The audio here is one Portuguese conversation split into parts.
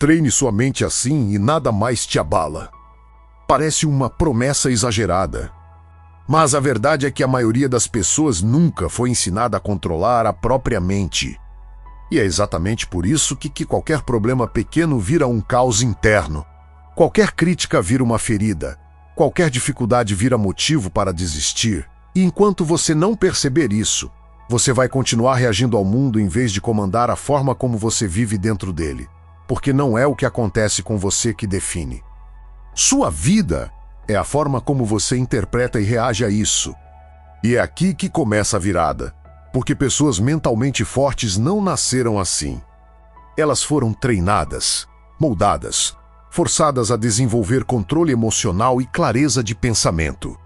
Treine sua mente assim e nada mais te abala. Parece uma promessa exagerada. Mas a verdade é que a maioria das pessoas nunca foi ensinada a controlar a própria mente. E é exatamente por isso que qualquer problema pequeno vira um caos interno. Qualquer crítica vira uma ferida. Qualquer dificuldade vira motivo para desistir. E enquanto você não perceber isso, você vai continuar reagindo ao mundo em vez de comandar a forma como você vive dentro dele. Porque não é o que acontece com você que define. Sua vida é a forma como você interpreta e reage a isso. E é aqui que começa a virada. Porque pessoas mentalmente fortes não nasceram assim. Elas foram treinadas, moldadas, forçadas a desenvolver controle emocional e clareza de pensamento.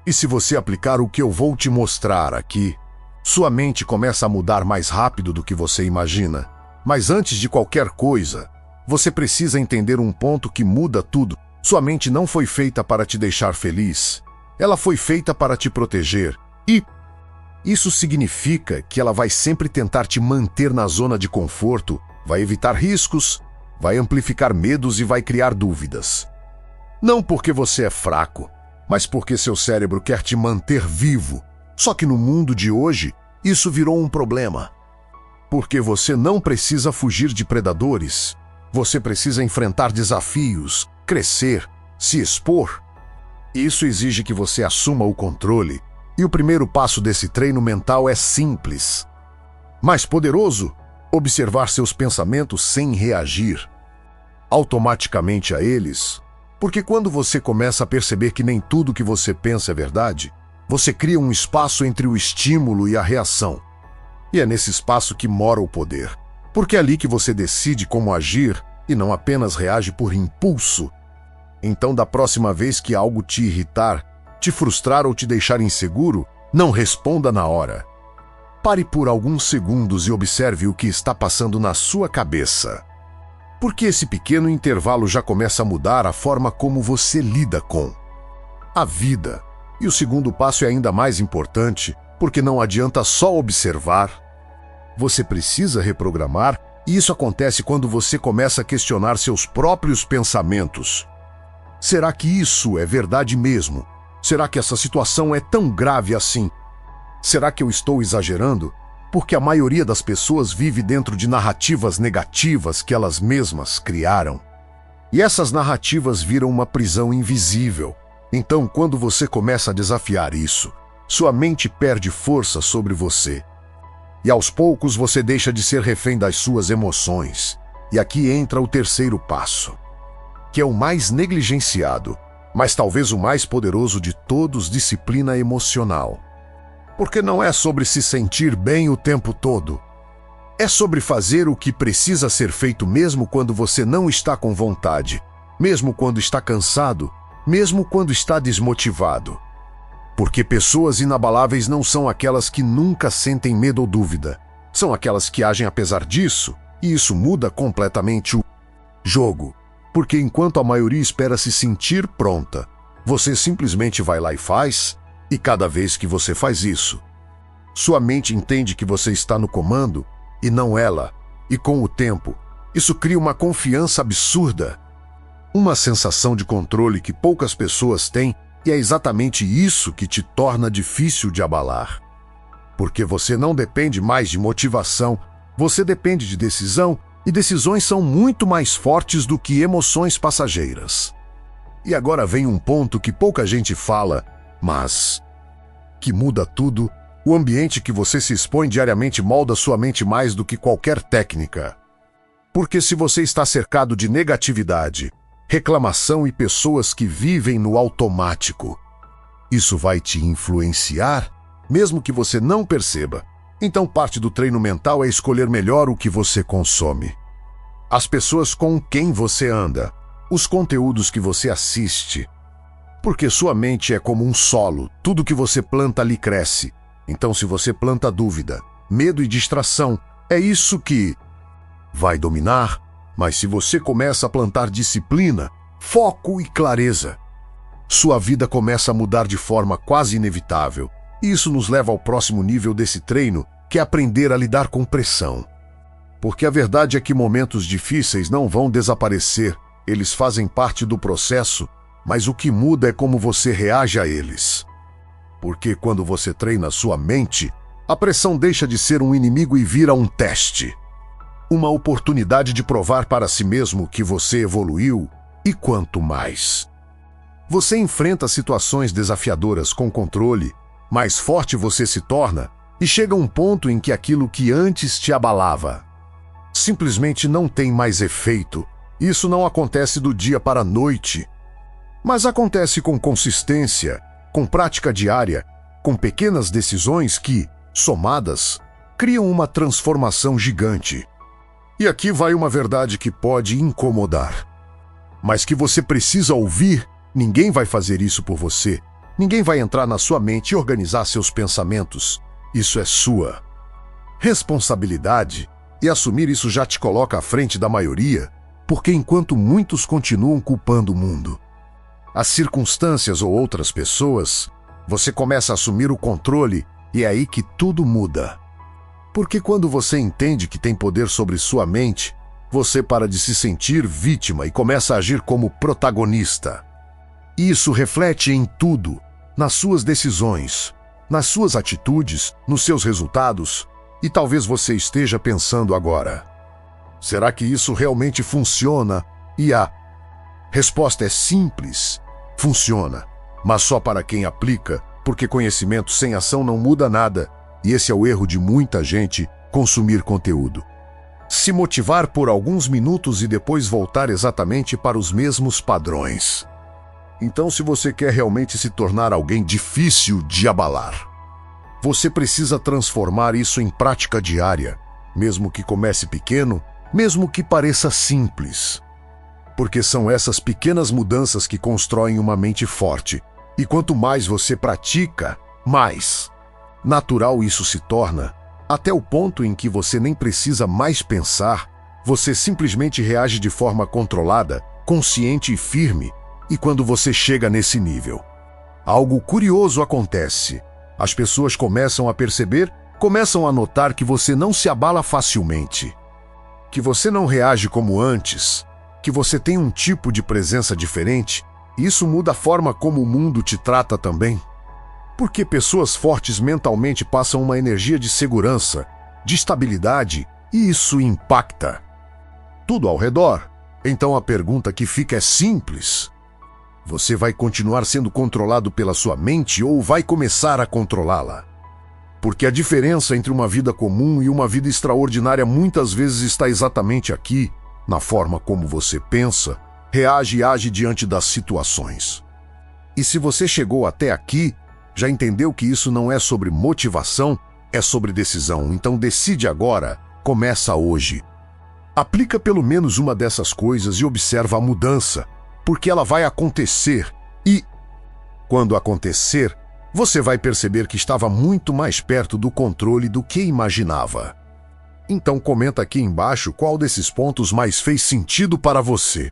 E se você aplicar o que eu vou te mostrar aqui, sua mente começa a mudar mais rápido do que você imagina. Mas antes de qualquer coisa, você precisa entender um ponto que muda tudo. Sua mente não foi feita para te deixar feliz. Ela foi feita para te proteger. E isso significa que ela vai sempre tentar te manter na zona de conforto, vai evitar riscos, vai amplificar medos e vai criar dúvidas. Não porque você é fraco, mas porque seu cérebro quer te manter vivo. Só que no mundo de hoje, isso virou um problema. Porque você não precisa fugir de predadores. Você precisa enfrentar desafios, crescer, se expor. Isso exige que você assuma o controle. E o primeiro passo desse treino mental é simples. Mais poderoso, observar seus pensamentos sem reagir automaticamente a eles. Porque quando você começa a perceber que nem tudo que você pensa é verdade, você cria um espaço entre o estímulo e a reação. E é nesse espaço que mora o poder. Porque é ali que você decide como agir e não apenas reage por impulso. Então, da próxima vez que algo te irritar, te frustrar ou te deixar inseguro, não responda na hora. Pare por alguns segundos e observe o que está passando na sua cabeça. Porque esse pequeno intervalo já começa a mudar a forma como você lida com a vida. E o segundo passo é ainda mais importante, porque não adianta só observar. Você precisa reprogramar, e isso acontece quando você começa a questionar seus próprios pensamentos. Será que isso é verdade mesmo? Será que essa situação é tão grave assim? Será que eu estou exagerando? Porque a maioria das pessoas vive dentro de narrativas negativas que elas mesmas criaram. E essas narrativas viram uma prisão invisível. Então, quando você começa a desafiar isso, sua mente perde força sobre você. E aos poucos você deixa de ser refém das suas emoções. E aqui entra o terceiro passo, que é o mais negligenciado, mas talvez o mais poderoso de todos: disciplina emocional. Porque não é sobre se sentir bem o tempo todo. É sobre fazer o que precisa ser feito mesmo quando você não está com vontade, mesmo quando está cansado, mesmo quando está desmotivado. Porque pessoas inabaláveis não são aquelas que nunca sentem medo ou dúvida. São aquelas que agem apesar disso, e isso muda completamente o jogo. Porque enquanto a maioria espera se sentir pronta, você simplesmente vai lá e faz, e cada vez que você faz isso, sua mente entende que você está no comando e não ela. E com o tempo, isso cria uma confiança absurda. Uma sensação de controle que poucas pessoas têm, e é exatamente isso que te torna difícil de abalar. Porque você não depende mais de motivação, você depende de decisão, e decisões são muito mais fortes do que emoções passageiras. E agora vem um ponto que pouca gente fala, mas que muda tudo. O ambiente que você se expõe diariamente molda sua mente mais do que qualquer técnica. Porque se você está cercado de negatividade, reclamação e pessoas que vivem no automático, isso vai te influenciar, mesmo que você não perceba. Então parte do treino mental é escolher melhor o que você consome. As pessoas com quem você anda, os conteúdos que você assiste. Porque sua mente é como um solo, tudo que você planta ali cresce. Então se você planta dúvida, medo e distração, é isso que vai dominar. Mas se você começa a plantar disciplina, foco e clareza, sua vida começa a mudar de forma quase inevitável. E isso nos leva ao próximo nível desse treino, que é aprender a lidar com pressão. Porque a verdade é que momentos difíceis não vão desaparecer, eles fazem parte do processo, mas o que muda é como você reage a eles. Porque quando você treina sua mente, a pressão deixa de ser um inimigo e vira um teste. Uma oportunidade de provar para si mesmo que você evoluiu, e quanto mais. Você enfrenta situações desafiadoras com controle, mais forte você se torna e chega a um ponto em que aquilo que antes te abalava simplesmente não tem mais efeito. Isso não acontece do dia para a noite, mas acontece com consistência, com prática diária, com pequenas decisões que, somadas, criam uma transformação gigante. E aqui vai uma verdade que pode incomodar, mas que você precisa ouvir. Ninguém vai fazer isso por você. Ninguém vai entrar na sua mente e organizar seus pensamentos. Isso é sua responsabilidade, e assumir isso já te coloca à frente da maioria, porque enquanto muitos continuam culpando o mundo, as circunstâncias ou outras pessoas, você começa a assumir o controle e é aí que tudo muda. Porque quando você entende que tem poder sobre sua mente, você para de se sentir vítima e começa a agir como protagonista. Isso reflete em tudo, nas suas decisões, nas suas atitudes, nos seus resultados, e talvez você esteja pensando agora: será que isso realmente funciona? E a resposta é simples: funciona, mas só para quem aplica, porque conhecimento sem ação não muda nada, e esse é o erro de muita gente: consumir conteúdo. Se motivar por alguns minutos e depois voltar exatamente para os mesmos padrões. Então, se você quer realmente se tornar alguém difícil de abalar, você precisa transformar isso em prática diária, mesmo que comece pequeno, mesmo que pareça simples. Porque são essas pequenas mudanças que constroem uma mente forte, e quanto mais você pratica, mais natural isso se torna, até o ponto em que você nem precisa mais pensar, você simplesmente reage de forma controlada, consciente e firme. E quando você chega nesse nível, algo curioso acontece. As pessoas começam a perceber, começam a notar que você não se abala facilmente, que você não reage como antes, que você tem um tipo de presença diferente, e isso muda a forma como o mundo te trata também. Porque pessoas fortes mentalmente passam uma energia de segurança, de estabilidade, e isso impacta tudo ao redor. Então a pergunta que fica é simples: você vai continuar sendo controlado pela sua mente ou vai começar a controlá-la? Porque a diferença entre uma vida comum e uma vida extraordinária muitas vezes está exatamente aqui, na forma como você pensa, reage e age diante das situações. E se você chegou até aqui, já entendeu que isso não é sobre motivação, é sobre decisão. Então decide agora, começa hoje. Aplica pelo menos uma dessas coisas e observa a mudança, porque ela vai acontecer e, quando acontecer, você vai perceber que estava muito mais perto do controle do que imaginava. Então comenta aqui embaixo qual desses pontos mais fez sentido para você.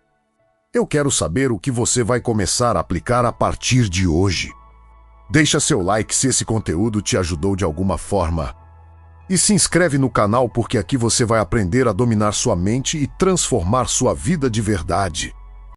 Eu quero saber o que você vai começar a aplicar a partir de hoje. Deixa seu like se esse conteúdo te ajudou de alguma forma. E se inscreve no canal porque aqui você vai aprender a dominar sua mente e transformar sua vida de verdade.